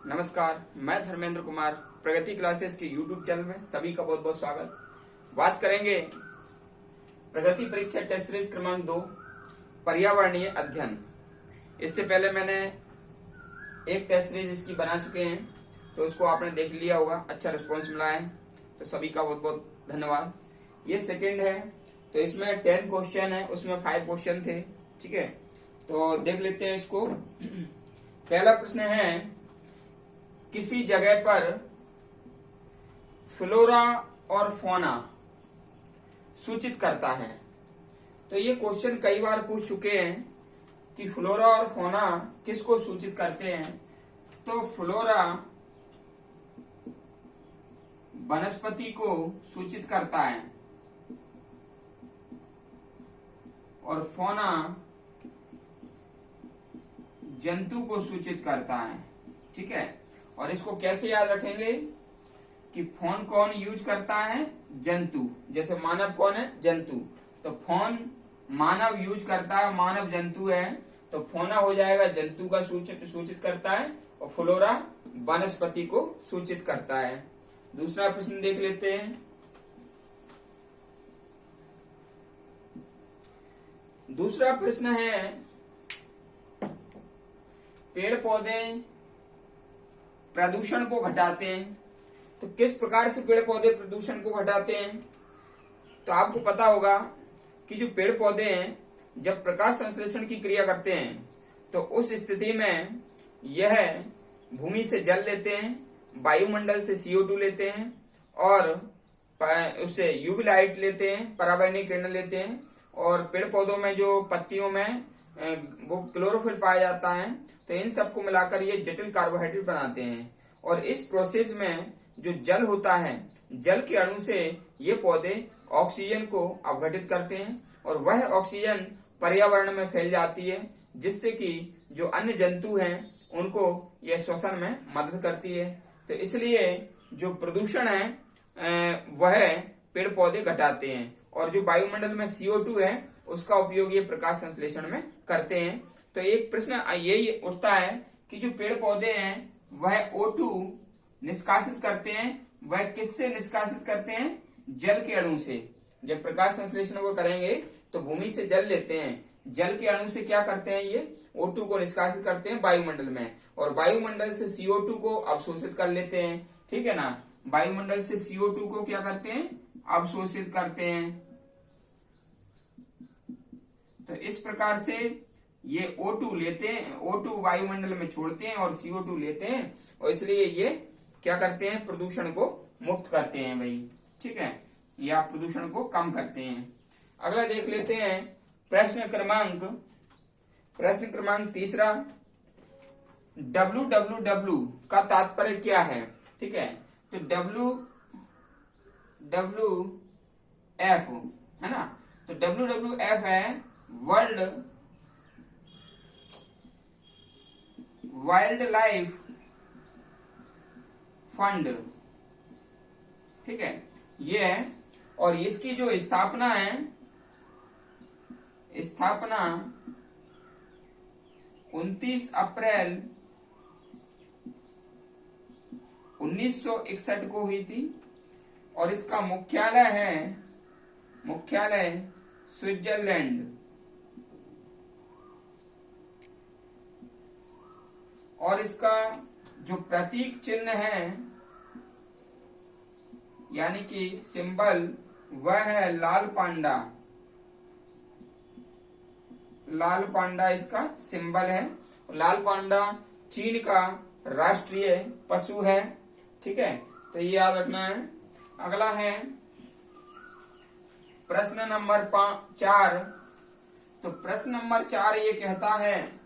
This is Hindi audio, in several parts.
नमस्कार, मैं धर्मेंद्र कुमार प्रगति क्लासेस के YouTube चैनल में सभी का बहुत बहुत स्वागत। बात करेंगे प्रगति परीक्षा टेस्ट सीरीज क्रमांक 2 पर्यावरणीय अध्ययन। इससे पहले मैंने एक टेस्ट सीरीज इसकी बना चुके हैं, तो उसको आपने देख लिया होगा, अच्छा रिस्पॉन्स मिला है, तो सभी का बहुत बहुत धन्यवाद। ये सेकेंड है, तो इसमें 10 क्वेश्चन है, उसमें 5 क्वेश्चन थे। ठीक है, तो देख लेते हैं इसको। पहला प्रश्न है, किसी जगह पर फ्लोरा और फौना सूचित करता है। तो ये क्वेश्चन कई बार पूछ चुके हैं कि फ्लोरा और फौना किसको सूचित करते हैं। तो फ्लोरा वनस्पति को सूचित करता है और फौना जंतु को सूचित करता है। ठीक है, और इसको कैसे याद रखेंगे कि फोन कौन यूज करता है? जंतु। जैसे मानव कौन है? जंतु। तो फोन मानव यूज करता है, मानव जंतु है, तो फोना हो जाएगा जंतु का सूचित करता है और फ्लोरा वनस्पति को सूचित करता है। दूसरा प्रश्न देख लेते हैं। दूसरा प्रश्न है, पेड़ पौधे प्रदूषण को घटाते हैं। तो किस प्रकार से पेड़ पौधे प्रदूषण को घटाते हैं? तो आपको पता होगा कि जो पेड़ पौधे हैं, जब प्रकाश संश्लेषण की क्रिया करते हैं, तो उस स्थिति में यह भूमि से जल लेते हैं, वायुमंडल से CO2 लेते हैं और उससे UV लाइट लेते हैं, पराबैंगनी किरण लेते हैं, और पेड़ पौधों में जो पत्तियों में वो क्लोरोफिल पाया जाता है, तो इन सबको मिलाकर ये जटिल कार्बोहाइड्रेट बनाते हैं। और इस प्रोसेस में जो जल होता है, जल के अणु से ये पौधे ऑक्सीजन को अपघटित करते हैं और वह ऑक्सीजन पर्यावरण में फैल जाती है, जिससे कि जो अन्य जंतु हैं उनको यह श्वसन में मदद करती है। तो इसलिए जो प्रदूषण है वह पेड़ पौधे घटाते हैं, और जो वायुमंडल में CO2 है उसका उपयोग ये प्रकाश संश्लेषण में करते हैं। तो एक प्रश्न यही उठता है कि जो पेड़ पौधे हैं वह O2 निष्कासित करते हैं, वह किससे निष्कासित करते हैं? जल के अणु से। जब प्रकाश संश्लेषण को करेंगे तो भूमि से जल लेते हैं, जल के अणु से क्या करते हैं? ये O2 को निष्कासित करते हैं वायुमंडल में, और वायुमंडल से CO2 को अवशोषित कर लेते हैं। ठीक है ना, वायुमंडल से CO2 को क्या करते हैं? अवशोषित करते हैं। तो इस प्रकार से ये O2 लेते हैं, O2 वायुमंडल में छोड़ते हैं और CO2 लेते हैं, और इसलिए ये क्या करते हैं? प्रदूषण को मुक्त करते हैं भाई। ठीक है, या प्रदूषण को कम करते हैं। अगला देख लेते हैं प्रश्न क्रमांक तीसरा, WWW का तात्पर्य क्या है? ठीक है, तो WWF है ना, तो WWF है वर्ल्ड वाइल्ड लाइफ फंड। ठीक है, ये है, और इसकी जो स्थापना है, स्थापना 29 अप्रैल 1961 को हुई थी, और इसका मुख्यालय स्विट्जरलैंड, और इसका जो प्रतीक चिन्ह है यानी कि सिंबल, वह है लाल पांडा। लाल पांडा इसका सिंबल है। लाल पांडा चीन का राष्ट्रीय पशु है। ठीक है, तो ये याद रखना है। अगला है प्रश्न नंबर 4। तो प्रश्न नंबर 4 ये कहता है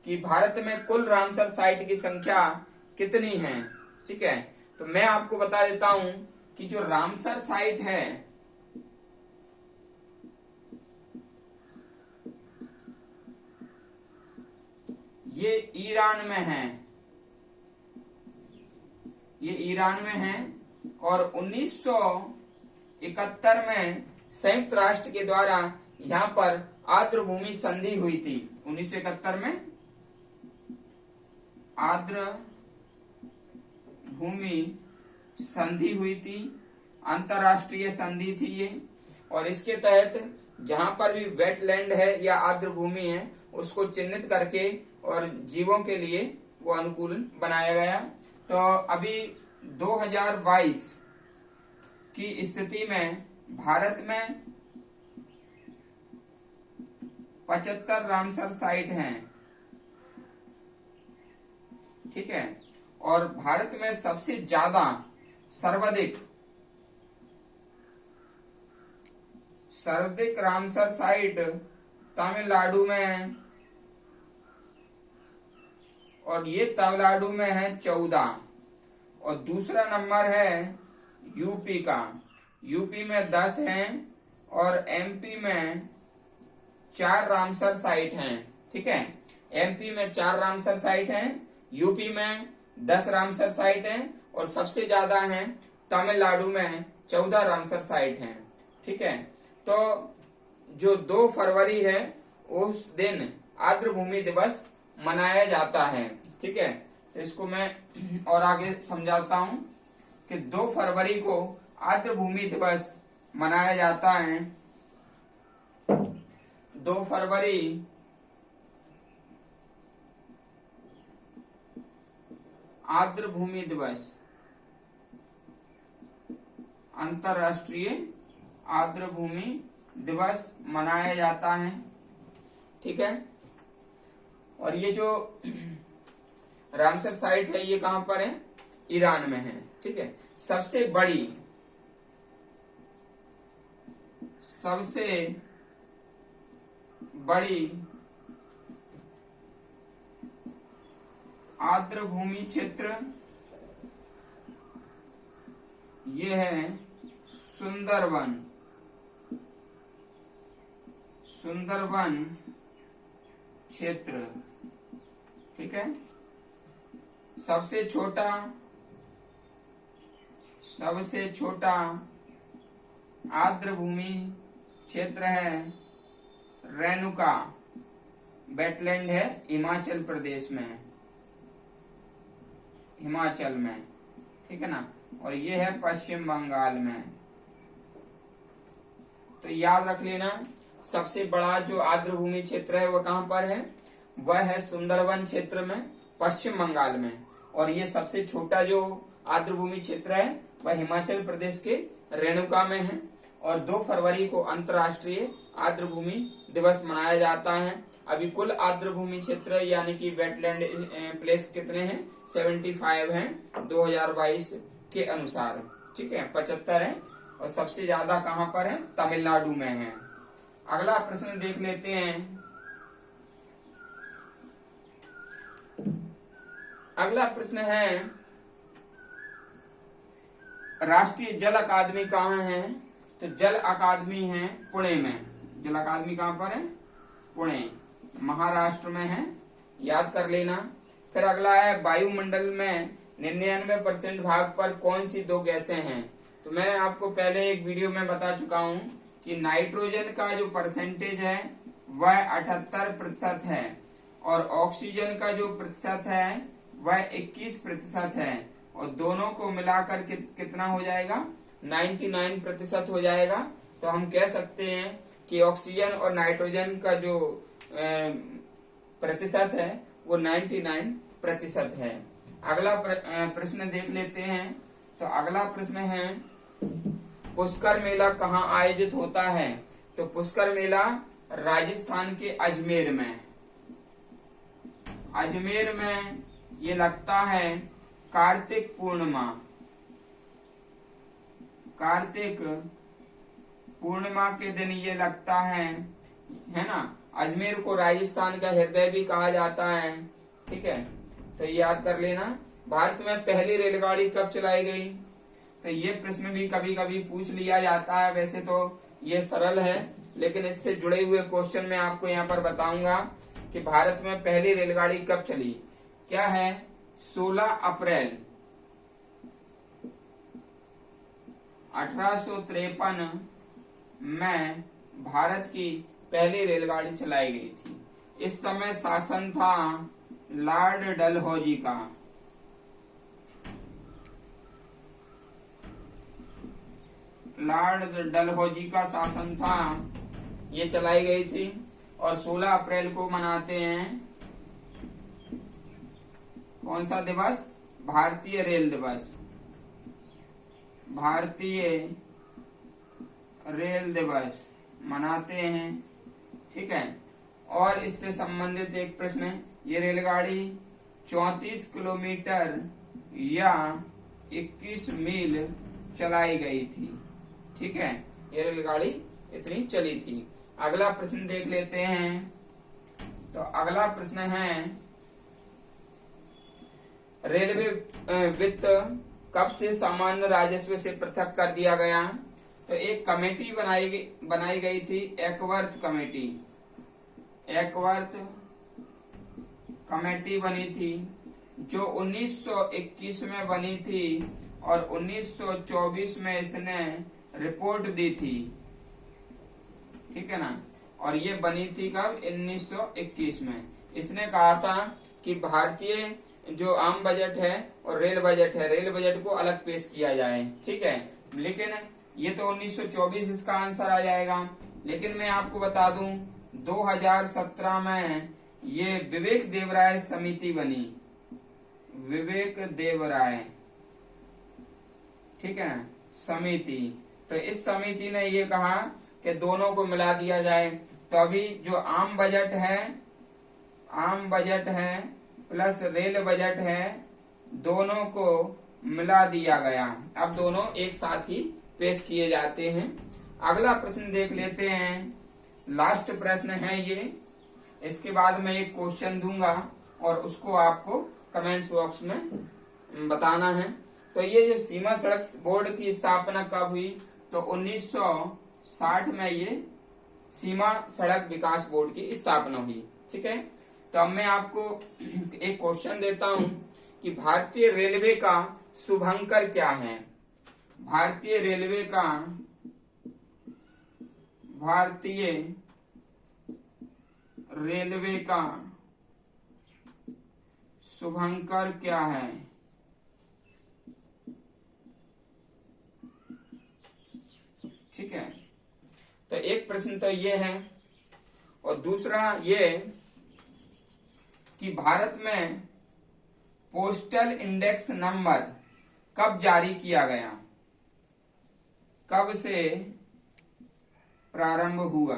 कि भारत में कुल रामसर साइट की संख्या कितनी है? ठीक है, तो मैं आपको बता देता हूं कि जो रामसर साइट है ये ईरान में है, ये ईरान में है, और 1971 में संयुक्त राष्ट्र के द्वारा यहाँ पर आर्द्र भूमि संधि हुई थी। 1971 में आर्द्र भूमि संधि हुई थी, अंतरराष्ट्रीय संधि थी ये। और इसके तहत जहां पर भी वेटलैंड है या आर्द्र भूमि है उसको चिन्हित करके और जीवों के लिए वो अनुकूल बनाया गया। तो अभी 2022 की स्थिति में भारत में 75 रामसर साइट हैं, ठीक है। और भारत में सबसे ज्यादा सर्वाधिक रामसर साइट तमिलनाडु में है, और ये तमिलनाडु में है 14। और दूसरा नंबर है यूपी का, यूपी में 10 हैं और एमपी में 4 रामसर साइट हैं, ठीक है। एमपी में 4 रामसर साइट हैं, यूपी में 10 रामसर साइट हैं और सबसे ज्यादा हैं तमिलनाडु में 14 रामसर साइट हैं, ठीक है। तो जो 2 फरवरी है उस दिन आर्द्र भूमि दिवस मनाया जाता है, ठीक है। तो इसको मैं और आगे समझाता हूं कि 2 फरवरी को आर्द्र भूमि दिवस मनाया जाता है। 2 फरवरी आर्द्र भूमि दिवस, अंतरराष्ट्रीय आर्द्र भूमि दिवस मनाया जाता है, ठीक है। और ये जो रामसर साइट है ये कहां पर है? ईरान में है, ठीक है। सबसे बड़ी आर्द्र भूमि क्षेत्र ये है सुंदरवन क्षेत्र, ठीक है। सबसे छोटा आर्द्र भूमि क्षेत्र है रेणुका वेटलैंड है हिमाचल प्रदेश में, हिमाचल में, ठीक है ना। और ये है पश्चिम बंगाल में। तो याद रख लेना सबसे बड़ा जो आर्द्र भूमि क्षेत्र है वो कहां पर है? वह है सुंदरवन क्षेत्र में पश्चिम बंगाल में। और ये सबसे छोटा जो आर्द्र भूमि क्षेत्र है वह हिमाचल प्रदेश के रेणुका में है। और 2 फरवरी को अंतर्राष्ट्रीय आर्द्र भूमि दिवस मनाया जाता है। अभी कुल आर्द्र भूमि क्षेत्र यानी कि वेटलैंड प्लेस कितने हैं? 75 हैं 2022 के अनुसार, ठीक है। 75 है और सबसे ज्यादा कहां पर है? तमिलनाडु में है। अगला प्रश्न देख लेते हैं। अगला प्रश्न है राष्ट्रीय जल अकादमी कहाँ है? तो जल अकादमी है पुणे में। जल अकादमी कहाँ पर है? पुणे, महाराष्ट्र में है, याद कर लेना। फिर अगला है वायुमंडल में 99% भाग पर कौन सी 2 गैसें हैं? तो मैंने आपको पहले एक वीडियो में बता चुका हूं कि नाइट्रोजन का जो परसेंटेज है वह 78% है और ऑक्सीजन का जो प्रतिशत है वह 21% है। और दोनों को मिलाकर कितना हो जाएगा? 99% हो जाएगा। तो हम कह सकते हैं कि ऑक्सीजन और नाइट्रोजन का जो प्रतिशत है वो 99% है। अगला प्रश्न देख लेते हैं। तो अगला प्रश्न है पुष्कर मेला कहाँ आयोजित होता है? तो पुष्कर मेला राजस्थान के अजमेर में, अजमेर में ये लगता है कार्तिक पूर्णिमा के दिन ये लगता है ना। अजमेर को राजस्थान का हृदय भी कहा जाता है, ठीक है। तो याद कर लेना। भारत में पहली रेलगाड़ी कब चलाई गई? तो ये प्रश्न भी कभी कभी पूछ लिया जाता है। वैसे तो ये सरल है लेकिन इससे जुड़े हुए क्वेश्चन में आपको यहाँ पर बताऊंगा कि भारत में पहली रेलगाड़ी कब चली। क्या है? 16 अप्रैल 1853 में भारत की पहली रेलगाड़ी चलाई गई थी। इस समय शासन था लॉर्ड डलहौजी का। लॉर्ड डलहौजी का शासन था, ये चलाई गई थी। और 16 अप्रैल को मनाते हैं कौन सा दिवस? भारतीय रेल दिवस। भारतीय रेल दिवस मनाते हैं, ठीक है। और इससे संबंधित एक प्रश्न है, ये रेलगाड़ी 34 किलोमीटर या 21 मील चलाई गई थी, ठीक है। ये रेलगाड़ी इतनी चली थी। अगला प्रश्न देख लेते हैं। तो अगला प्रश्न है, रेलवे वित्त कब से सामान्य राजस्व से पृथक कर दिया गया? तो एक कमेटी बनाई गई थी, एकवर्थ कमेटी। एकवर्थ कमेटी बनी थी जो 1921 में बनी थी और 1924 में इसने रिपोर्ट दी थी, ठीक है ना। और ये बनी थी कब? 1921 में। इसने कहा था कि भारतीय जो आम बजट है और रेल बजट है, रेल बजट को अलग पेश किया जाए, ठीक है। लेकिन ये तो 1924 इसका आंसर आ जाएगा। लेकिन मैं आपको बता दूं 2017 में ये विवेक देवराय समिति बनी, विवेक देवराय, ठीक है ना, समिति। तो इस समिति ने ये कहा कि दोनों को मिला दिया जाए। तो अभी जो आम बजट है प्लस रेल बजट है, दोनों को मिला दिया गया। अब दोनों एक साथ ही पेश किए जाते हैं। अगला प्रश्न देख लेते हैं, लास्ट प्रश्न है ये। इसके बाद मैं एक क्वेश्चन दूंगा और उसको आपको कमेंट्स बॉक्स में बताना है। तो ये जो सीमा सड़क बोर्ड की स्थापना कब हुई? तो 1960 में ये सीमा सड़क विकास बोर्ड की स्थापना हुई, ठीक है। तो अब मैं आपको एक क्वेश्चन देता हूं कि भारतीय रेलवे का शुभंकर क्या है? भारतीय रेलवे का शुभंकर क्या है? ठीक है। तो एक प्रश्न तो ये है और दूसरा ये कि भारत में पोस्टल इंडेक्स नंबर कब जारी किया गया? कब से प्रारंभ हुआ?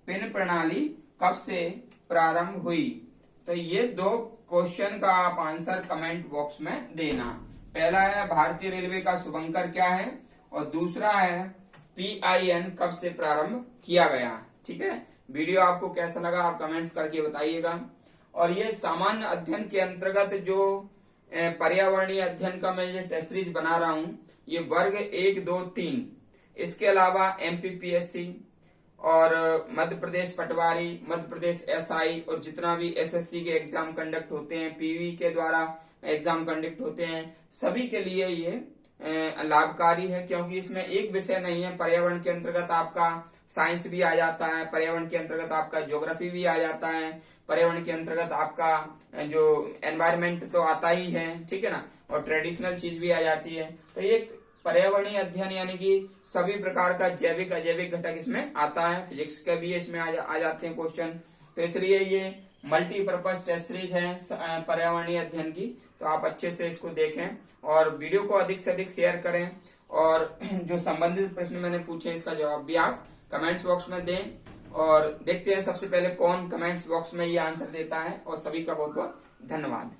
पिन प्रणाली कब से प्रारंभ हुई? तो ये दो क्वेश्चन का आप आंसर कमेंट बॉक्स में देना। पहला है भारतीय रेलवे का शुभंकर क्या है और दूसरा है PIN कब से प्रारंभ किया गया, ठीक है। वीडियो आपको कैसा लगा आप कमेंट्स करके बताइएगा। और ये सामान्य अध्ययन के अंतर्गत जो पर्यावरणीय अध्ययन का मैं ये टेस्ट सीरीज बना रहा हूँ, ये वर्ग 1, 2, 3, इसके अलावा MPPSC और मध्य प्रदेश पटवारी, मध्य प्रदेश SI और जितना भी SSC के एग्जाम कंडक्ट होते हैं, PV के द्वारा एग्जाम कंडक्ट होते हैं, सभी के लिए ये लाभकारी है। क्योंकि इसमें एक विषय नहीं है, पर्यावरण के अंतर्गत आपका साइंस भी आ जाता है, पर्यावरण के अंतर्गत आपका ज्योग्राफी भी आ जाता है, पर्यावरण के अंतर्गत आपका जो एनवायरमेंट तो आता ही है, ठीक है ना, और ट्रेडिशनल चीज भी आ जाती है। तो ये पर्यावरणीय अध्ययन यानी कि सभी प्रकार का जैविक अजैविक घटक इसमें आता है, फिजिक्स का भी इसमें आ जाते हैं क्वेश्चन। तो इसलिए ये मल्टीपर्पज टेस्ट सीरीज है पर्यावरणीय अध्ययन की। तो आप अच्छे से इसको देखें और वीडियो को अधिक से अधिक शेयर करें और जो संबंधित प्रश्न मैंने पूछे इसका जवाब भी आप कमेंट्स बॉक्स में दें। और देखते हैं सबसे पहले कौन कमेंट्स बॉक्स में ये आंसर देता है। और सभी का बहुत बहुत धन्यवाद।